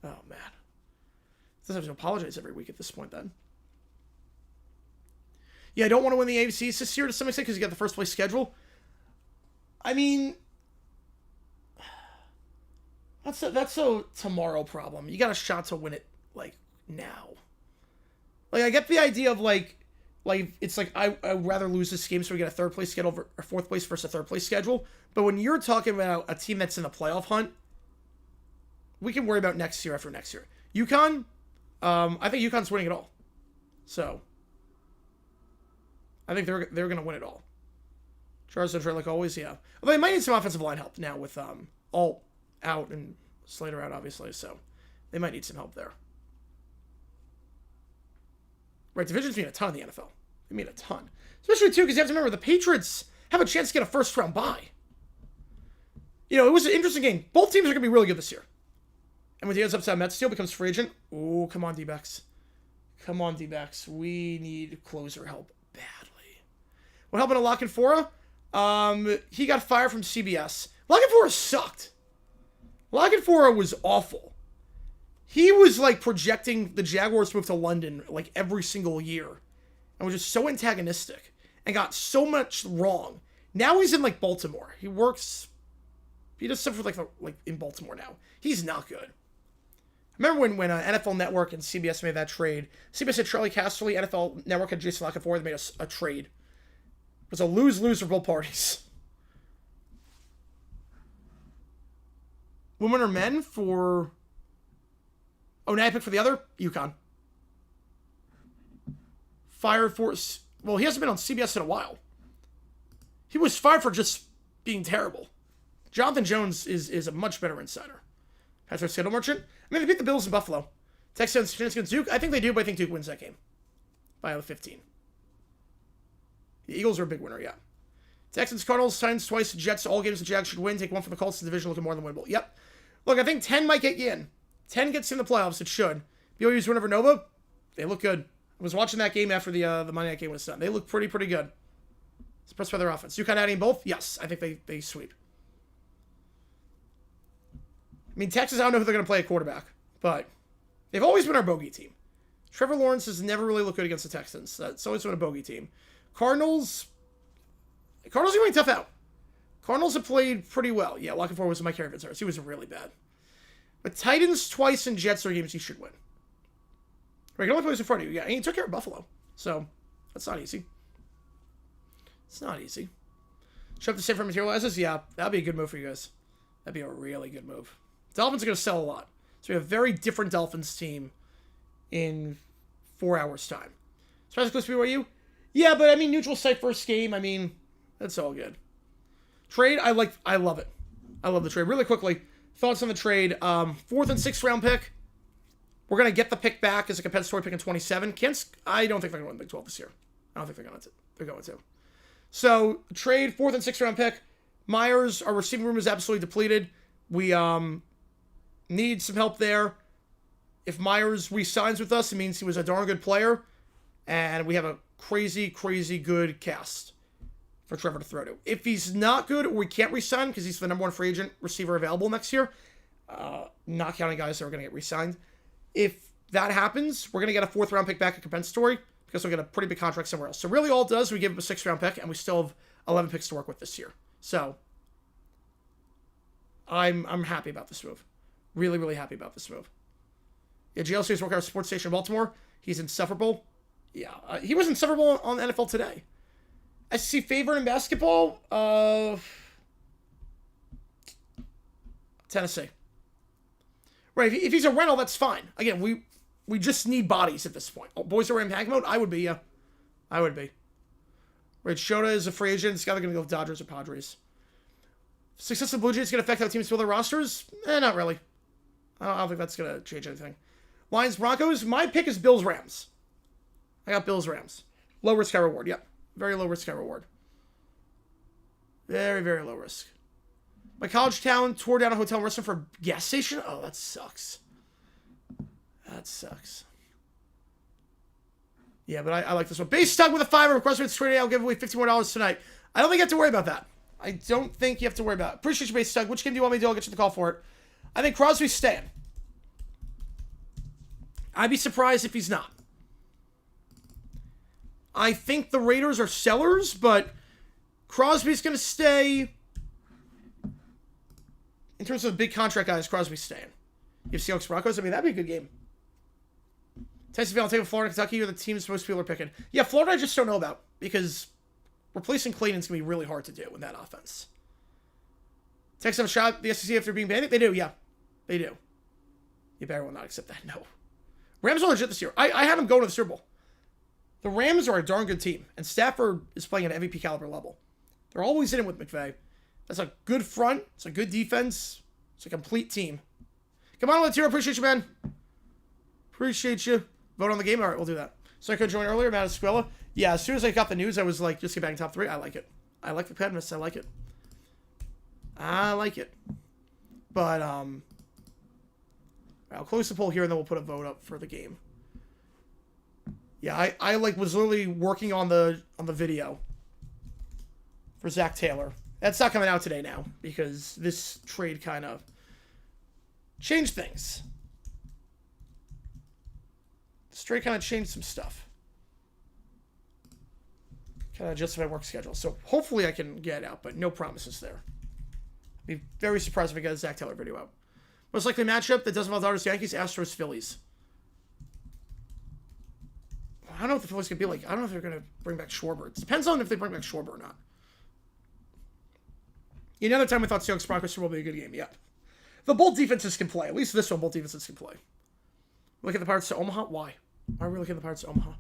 Oh, man. Doesn't have to apologize every week at this point, then. Yeah, I don't want to win the AFC this year to some extent because you got the first place schedule. I mean, that's a tomorrow problem. You got a shot to win it, like, now. Like, I get the idea of, like it's like I'd rather lose this game so we get a third place schedule or fourth place versus a third place schedule. But when you're talking about a team that's in the playoff hunt, we can worry about next year after next year. UConn, I think UConn's winning it all. So, I think they're going to win it all. Charles Detroit, like always, yeah. Although they might need some offensive line help now with Alt out and Slater out, obviously. So, they might need some help there. Right, divisions mean a ton in the NFL. They mean a ton. Especially, too, because you have to remember, the Patriots have a chance to get a first-round bye. You know, it was an interesting game. Both teams are going to be really good this year. And when Dion's upside, Metz Steele becomes free agent. Oh, come on, D-backs. Come on, D-backs. We need closer help badly. What happened to Lockenfora? He got fired from CBS. Lockenfora sucked. Lockenfora was awful. He was, like, projecting the Jaguars to move to London, like, every single year. And was just so antagonistic. And got so much wrong. Now he's in, like, Baltimore. He does stuff for, like in Baltimore now. He's not good. Remember when NFL Network and CBS made that trade? CBS had Charlie Casserly, NFL Network had Jason Lockenfora. They made a trade. It was a lose-lose for both parties. Women or men for... Oh, now I pick for the other? UConn. Fired for... Well, he hasn't been on CBS in a while. He was fired for just being terrible. Jonathan Jones is a much better insider. Patrick Skittle Merchant. I mean, they beat the Bills in Buffalo. Texans against Duke. I think they do, but I think Duke wins that game. By 15. The Eagles are a big winner, yeah. Texans, Cardinals, Titans twice, Jets, all games the Jags should win. Take one for the Colts. The division looking more than winnable. Yep. Look, I think 10 might get you in. 10 gets in the playoffs. It should. BYU's win over Nova. They look good. I was watching that game after the Monday night game was done. They look pretty good. Impressed by their offense. UConn adding both? Yes. I think they sweep. I mean, Texas, I don't know who they're going to play at quarterback, but they've always been our bogey team. Trevor Lawrence has never really looked good against the Texans. That's always been a bogey team. Cardinals are going tough out. Cardinals have played pretty well. Yeah, Lockenfora was Mike Harris. He was really bad. But Titans twice and Jets are games you should win. Right, you can only play this in front of you. Yeah, and he took care of Buffalo. So, that's not easy. It's not easy. Show up the same for materializes? Yeah, that'd be a good move for you guys. That'd be a really good move. Dolphins are going to sell a lot. So we have a very different Dolphins team in 4 hours' time. Surprise close to BYU? Yeah, but I mean, neutral site first game. I mean, that's all good. Trade, I love it. I love the trade. Really quickly, thoughts on the trade. 4th and 6th round pick. We're going to get the pick back as a compensatory pick in 27. I don't think they're going to win Big 12 this year. I don't think they're going to. So, trade, 4th and 6th round pick. Meyers, our receiving room is absolutely depleted. We Need some help there. If Meyers re-signs with us, it means he was a darn good player. And we have a crazy, crazy good cast for Trevor to throw to. If he's not good or we can't re-sign because he's the #1 free agent receiver available next year, not counting guys that are going to get re-signed. If that happens, we're going to get a 4th-round pick back at compensatory because we'll get a pretty big contract somewhere else. So really all it does, we give him a 6th-round pick, and we still have 11 picks to work with this year. So I'm happy about this move. Really, really happy about this move. Yeah, GLC is working at a sports station in Baltimore. He's insufferable. Yeah, he was insufferable on NFL Today. SEC favorite in basketball? Tennessee. Right, if he's a rental, that's fine. Again, we just need bodies at this point. Oh, boys are in tank mode? I would be, yeah. I would be. Right, Shota is a free agent. It's either going to go with Dodgers or Padres. Success of Blue Jays going to affect how teams fill their rosters? Not really. I don't think that's going to change anything. Lions, Broncos. My pick is Bills, Rams. I got Bills, Rams. Low risk, high reward. Yep. Very low risk, high reward. Very, very low risk. My college town tore down a hotel and restaurant for a gas station? Oh, that sucks. That sucks. Yeah, but I like this one. Base stuck with a 5 request with straight. I'll give away $50 more tonight. I don't think you have to worry about that. I don't think you have to worry about it. Appreciate you, Base Stug. Which game do you want me to do? I'll get you the call for it. I think Crosby's staying. I'd be surprised if he's not. I think the Raiders are sellers, but Crosby's going to stay. In terms of big contract guys, Crosby's staying. You have Seahawks Broncos. I mean, that'd be a good game. Tennessee, I'll take Florida, Kentucky, or the teams most people are picking. Yeah, Florida I just don't know about because replacing Clayton's going to be really hard to do in that offense. Texas have a shot the SEC after being banned? They do, yeah. They do. You better will not accept that. No. Rams are legit this year. I have them going to the Super Bowl. The Rams are a darn good team, and Stafford is playing at an MVP caliber level. They're always in it with McVay. That's a good front. It's a good defense. It's a complete team. Come on, Latino. Appreciate you, man. Appreciate you. Vote on the game. All right, we'll do that. So I could join earlier, Matt Escuela. Yeah, as soon as I got the news, I was like, just get back in top 3. I like it. I like the Pedmus. I like it. I like it. But, I'll close the poll here, and then we'll put a vote up for the game. Yeah, I like was literally working on the video for Zach Taylor. That's not coming out today now because this trade kind of changed things. This trade kind of changed some stuff. Kind of adjusted my work schedule. So hopefully I can get it out, but no promises there. I'd be very surprised if I get a Zach Taylor video out. Most likely matchup that doesn't involve Dodgers, Yankees, Astros, Phillies. I don't know what the Phillies could be like. I don't know if they're going to bring back Schwarber. It depends on if they bring back Schwarber or not. Another time we thought Seahawks Broncos will be a good game. Yeah. The both defenses can play. At least this one, both defenses can play. Look at the Pirates to Omaha. Why? Why are we looking at the Pirates to Omaha?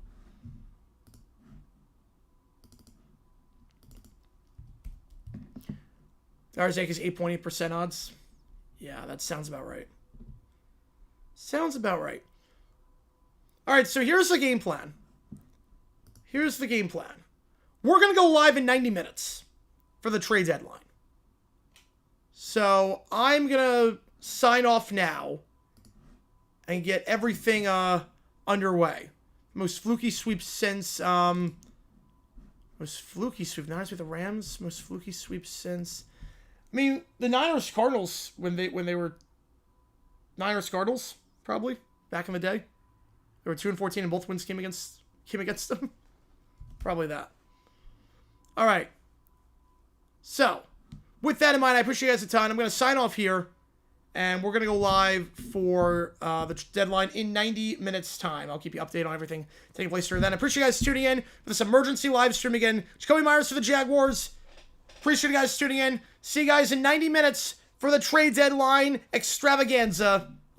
Dodgers Yankees 8.8% odds. Yeah, that sounds about right. Sounds about right. All right, so here's the game plan. Here's the game plan. We're going to go live in 90 minutes for the trade deadline. So I'm going to sign off now and get everything underway. Most fluky sweep since... most fluky sweep. Niners with the Rams. Most fluky sweep since... I mean, the Niners-Cardinals, when they were... Niners-Cardinals, probably, back in the day. They were 2-14 and both wins came against them. Probably that. All right. So, with that in mind, I appreciate you guys a ton. I'm going to sign off here, and we're going to go live for the deadline in 90 minutes' time. I'll keep you updated on everything taking place during then. I appreciate you guys tuning in for this emergency live stream again. Jakobi Meyers for the Jaguars. Appreciate you guys tuning in. See you guys in 90 minutes for the trade deadline extravaganza.